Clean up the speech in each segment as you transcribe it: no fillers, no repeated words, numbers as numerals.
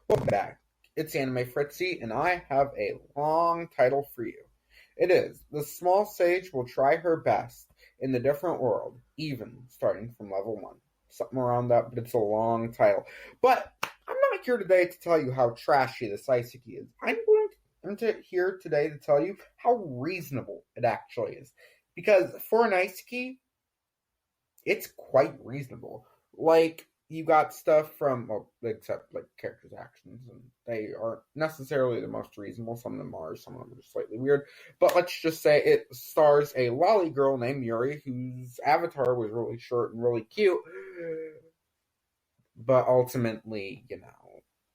Welcome back. It's Anime Fritzy, and I have a long title for you. It is The Small Sage Will Try Her Best in the Different World, even starting from level 1. Something around that, but it's a long title. But I'm not here today to tell you how trashy this Isekai is. I'm here today to tell you how reasonable it actually is. Because for an Isekai, it's quite reasonable. Like, you got stuff from, well, except like characters' actions, and they aren't necessarily the most reasonable. Some of them are, some of them are slightly weird. But let's just say it stars a lolly girl named Yuri, whose avatar was really short and really cute. But ultimately,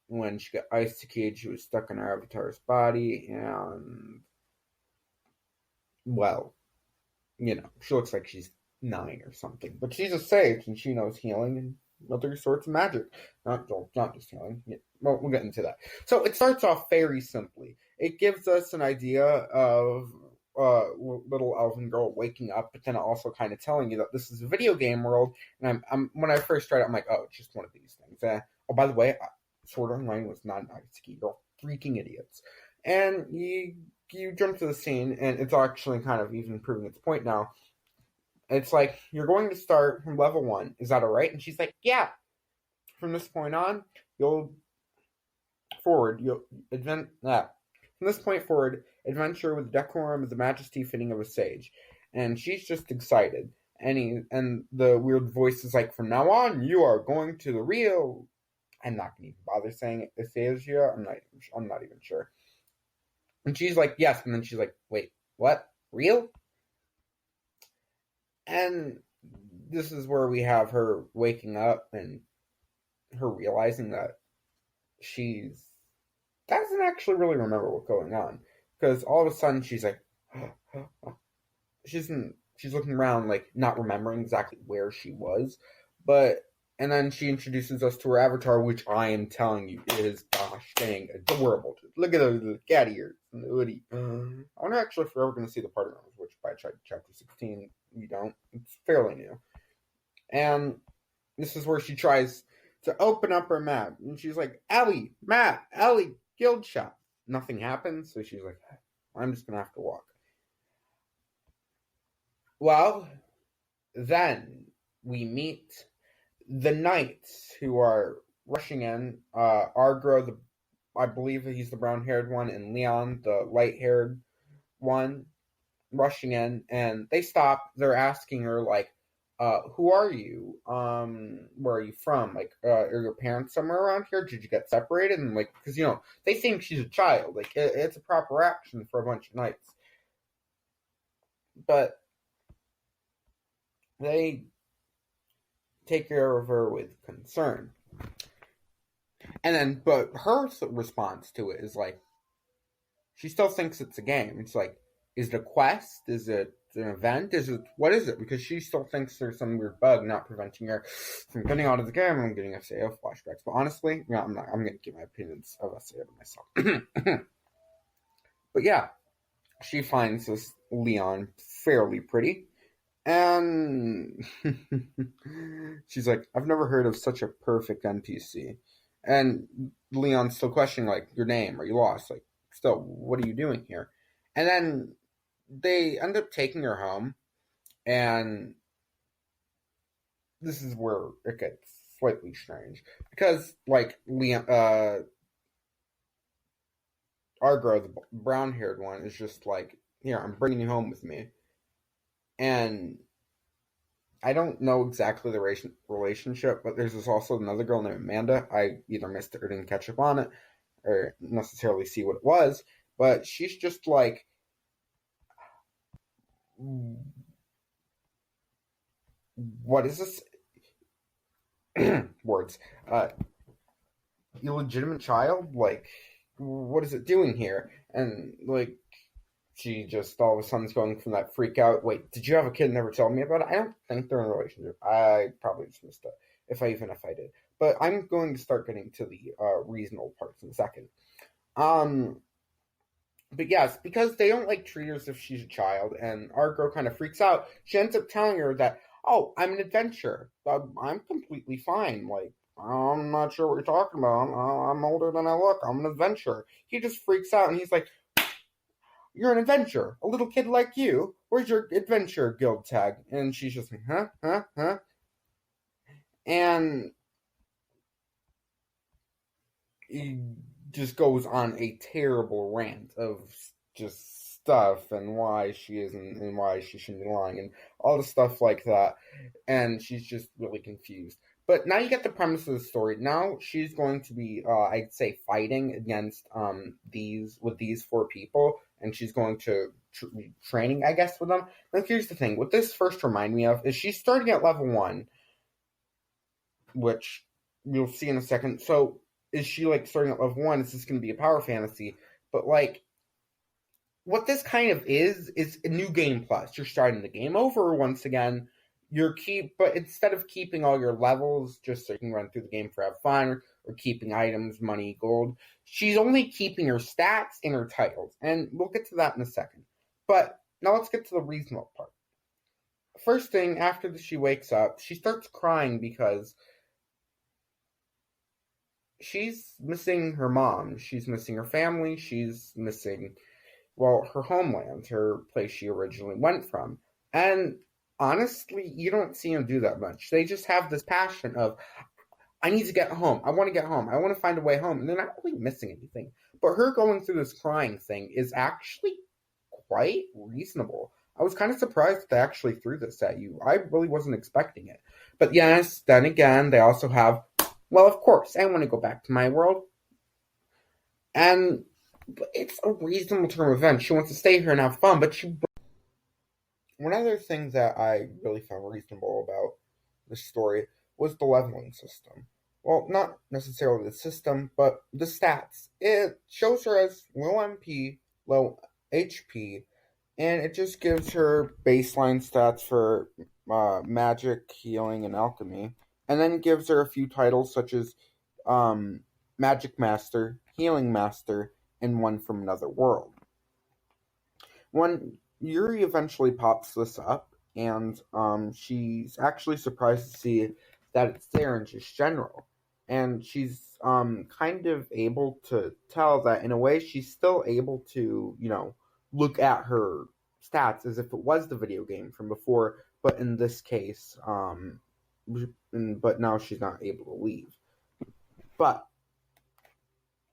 when she got iced to cage, she was stuck in her avatar's body, and, well, she looks like she's 9 or something. But she's a sage, and she knows healing and other sorts of magic. Not just healing. Yeah, well, we'll get into that. So it starts off very simply. It gives us an idea of little elven girl waking up, but then also kind of telling you that this is a video game world. And I'm when I first tried it, I'm like, oh, it's just one of these things. Oh, by the way, Sword Online was not an Isekai. You're freaking idiots. And you jump to the scene, and it's actually kind of even proving its point now. It's like, you're going to start from level 1. Is that alright? And she's like, yeah. From this point on, from this point forward, adventure with the decorum of the majesty fitting of a sage. And she's just excited. And the weird voice is like, from now on, you are going to the real. I'm not going to even bother saying it. Asasia? I'm not even sure. And she's like, yes. And then she's like, wait, what? Real? And this is where we have her waking up and her realizing that she doesn't actually really remember what's going on. Because all of a sudden she's like, she's looking around, like, not remembering exactly where she was. And then she introduces us to her avatar, which I am telling you is, gosh dang, adorable. Look at those cat ears and the hoodie. I wonder actually if we're ever going to see the party members, which by chapter 16, we don't. It's fairly new. And this is where she tries to open up her map. And she's like, Ellie, map, Ellie, guild shop. Nothing happens, so she's like, I'm just going to have to walk. Well, then we meet the knights who are rushing in. Argro, I believe he's the brown-haired one, and Leon, the light-haired one, rushing in, and they stop. They're asking her, like, who are you? Where are you from? Like, are your parents somewhere around here? Did you get separated? And, like, because, they think she's a child. Like, it's a proper action for a bunch of knights. But they take care of her with concern. And then, but her response to it is like, she still thinks it's a game. It's like, is it a quest? Is it an event? What is it? Because she still thinks there's some weird bug not preventing her from getting out of the game. I'm getting SAO flashbacks. But honestly, I'm going to give my opinions of SAO to myself. But yeah, she finds this Leon fairly pretty. And she's like, I've never heard of such a perfect NPC. And Leon's still questioning, like, your name, are you lost? Like, still, what are you doing here? And then they end up taking her home, and this is where it gets slightly strange. Because, like, Leon, Argro, the brown-haired one, is just like, here, I'm bringing you home with me. And I don't know exactly the relationship, but there's also another girl named Amanda. I either missed it or didn't catch up on it, or necessarily see what it was. But she's just like, what is this? Words. Illegitimate child? Like, what is it doing here? And, like, she just all of a sudden is going from that freak out. Wait, did you have a kid and never tell me about it? I don't think they're in a relationship. I probably just missed it, if I did. But I'm going to start getting to the reasonable parts in a second. But yes, because they don't like treat her as if she's a child, and our girl kind of freaks out. She ends up telling her that, oh, I'm an adventurer. I'm completely fine. Like, I'm not sure what you're talking about. I'm older than I look. I'm an adventurer. He just freaks out and he's like, you're an adventurer. A little kid like you. Where's your adventure guild tag? And she's just like, huh, huh, huh. And he just goes on a terrible rant of just stuff and why she isn't and why she shouldn't be lying and all the stuff like that. And she's just really confused. But now you get the premise of the story. Now she's going to be, I'd say, fighting against these four people, and she's going to be training, I guess, with them. Now here's the thing: what this first remind me of is she's starting at level 1, which you'll see in a second. So is she like starting at level 1? Is this going to be a power fantasy? But like what this kind of is a new game plus. You're starting the game over once again. But instead of keeping all your levels just so you can run through the game for have fun or keeping items, money, gold, she's only keeping her stats and her titles. And we'll get to that in a second. But now let's get to the reasonable part. First thing, after she wakes up, she starts crying because she's missing her mom. She's missing her family. She's missing, well, her homeland, her place she originally went from. And honestly, you don't see them do that much. They just have this passion of, I need to get home. I want to get home. I want to find a way home. And they're not really missing anything. But her going through this crying thing is actually quite reasonable. I was kind of surprised that they actually threw this at you. I really wasn't expecting it. But yes, then again, they also have, well, of course, I want to go back to my world. And it's a reasonable term event. She wants to stay here and have fun, but one other thing that I really found reasonable about this story was the leveling system. Well, not necessarily the system, but the stats. It shows her as low MP, low HP, and it just gives her baseline stats for magic, healing, and alchemy, and then gives her a few titles such as um, Magic Master, Healing Master, and one from another world. When Yuri eventually pops this up, and she's actually surprised to see that it's there in just general. And she's kind of able to tell that in a way she's still able to, look at her stats as if it was the video game from before, but in this case, but now she's not able to leave. But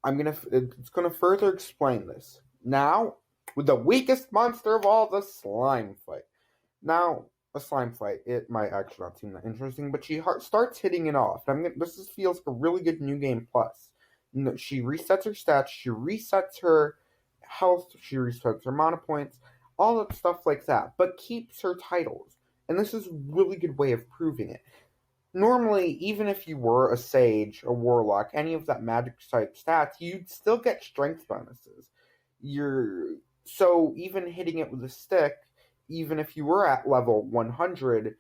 it's gonna further explain this. Now, with the weakest monster of all, the slime fight. Now, a slime fight, it might actually not seem that interesting, but she starts hitting it off. This feels like a really good new game plus. She resets her stats, she resets her health, she resets her mana points, all that stuff like that, but keeps her titles. And this is a really good way of proving it. Normally, even if you were a sage, a warlock, any of that magic type stats, you'd still get strength bonuses. So even hitting it with a stick, even if you were at level 100,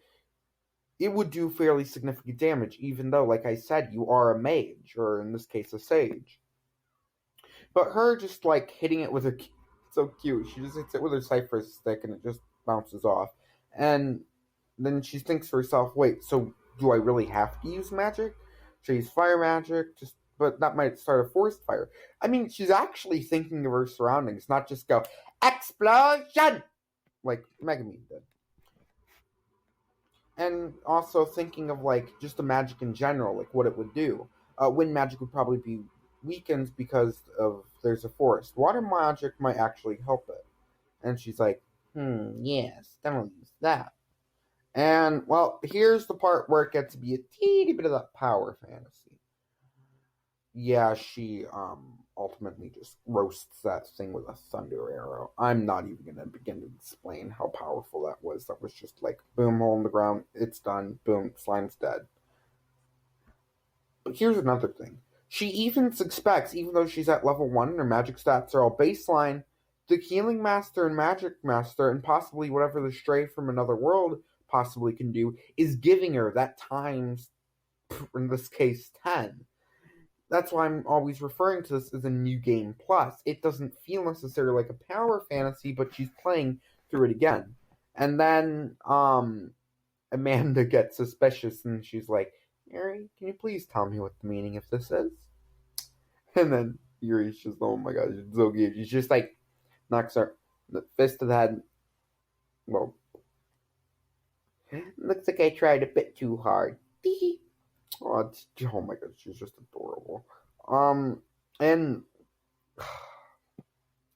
it would do fairly significant damage, even though, like I said, you are a mage, or in this case, a sage. But her just like hitting it with a so cute. She just hits it with her cypress stick, and it just bounces off. And then she thinks to herself, "Wait, so do I really have to use magic? Should I use fire magic? But that might start a forest fire." I mean, she's actually thinking of her surroundings, not just go explosion like Megamine did. And also thinking of like just the magic in general, like what it would do. Wind magic would probably be weakened because of there's a forest. Water magic might actually help it. And she's like, yes, then I'll use that. And, well, here's the part where it gets to be a teeny bit of that power fantasy. Yeah, she ultimately just roasts that thing with a thunder arrow. I'm not even going to begin to explain how powerful that was. That was just like, boom, hole in the ground, it's done, boom, slime's dead. But here's another thing. She even expects, even though she's at level 1 and her magic stats are all baseline, the Healing Master and Magic Master, and possibly whatever the Stray from another world possibly can do, is giving her that times, in this case, 10. That's why I'm always referring to this as a new game plus. It doesn't feel necessarily like a power fantasy, but she's playing through it again. And then Amanda gets suspicious and she's like, Yuri, can you please tell me what the meaning of this is? And then Yuri's just, oh my god, she's so cute. She's just like, knocks her the fist to the head. Well, looks like I tried a bit too hard. Oh my god, she's just adorable. And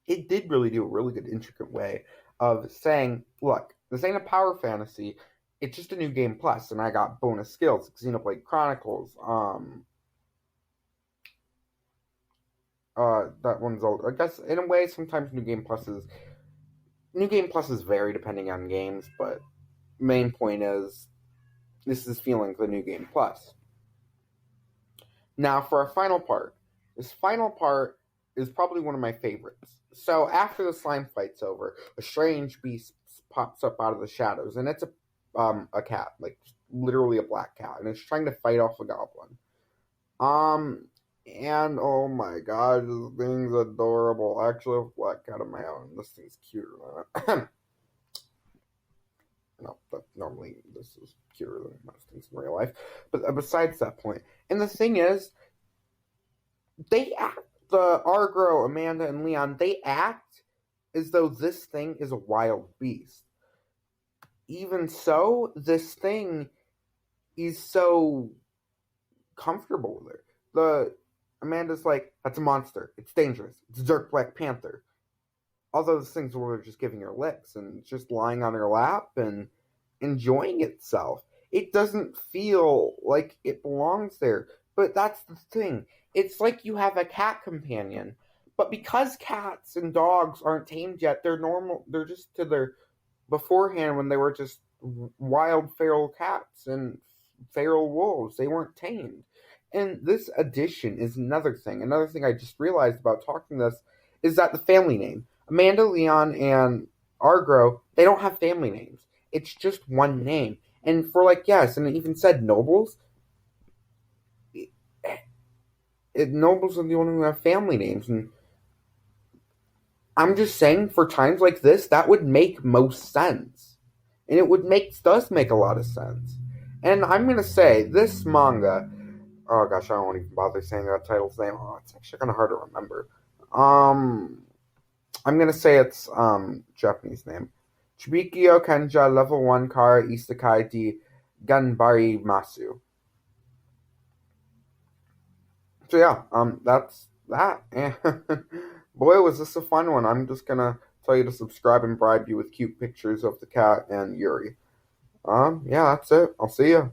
it did really do a really good, intricate way of saying, look, this ain't a power fantasy. It's just a new game plus, and I got bonus skills. Xenoblade Chronicles. That one's old. I guess in a way, sometimes new game pluses vary depending on games, but main point is this is feeling the new game plus. Now for our final part. This final part is probably one of my favorites. So after the slime fight's over, a strange beast pops up out of the shadows, and it's a cat, like literally a black cat, and it's trying to fight off a goblin. Um, and oh my god, this thing's adorable. I actually have a black cat of my own. This thing's cuter than it. No, but normally this is cuter than most things in real life. But besides that point, and the thing is, they act, the Argro, Amanda, and Leon, they act as though this thing is a wild beast. Even so, this thing is so comfortable with her. The Amanda's like, that's a monster. It's dangerous. It's a dark black panther. All those things were just giving her licks and just lying on her lap and enjoying itself. It doesn't feel like it belongs there. But that's the thing. It's like you have a cat companion. But because cats and dogs aren't tamed yet, they're normal. They're just to their beforehand when they were just wild feral cats and feral wolves. They weren't tamed. And this addition is another thing. Another thing I just realized about talking this is that the family name. Amanda, Leon, and Argro, they don't have family names. It's just one name. And for like, yes, and it even said nobles. Nobles are the only who have family names. And I'm just saying, for times like this, that would make most sense. And does make a lot of sense. And I'm going to say, this manga, oh gosh, I don't even bother saying that title's name. Oh, it's actually kind of hard to remember. I'm going to say it's, Japanese name. Chibikyo Kenja Level 1 Kara Isekai di Ganbari Masu. So yeah, that's that. Boy, was this a fun one. I'm just gonna tell you to subscribe and bribe you with cute pictures of the cat and Yuri. Yeah, that's it. I'll see you.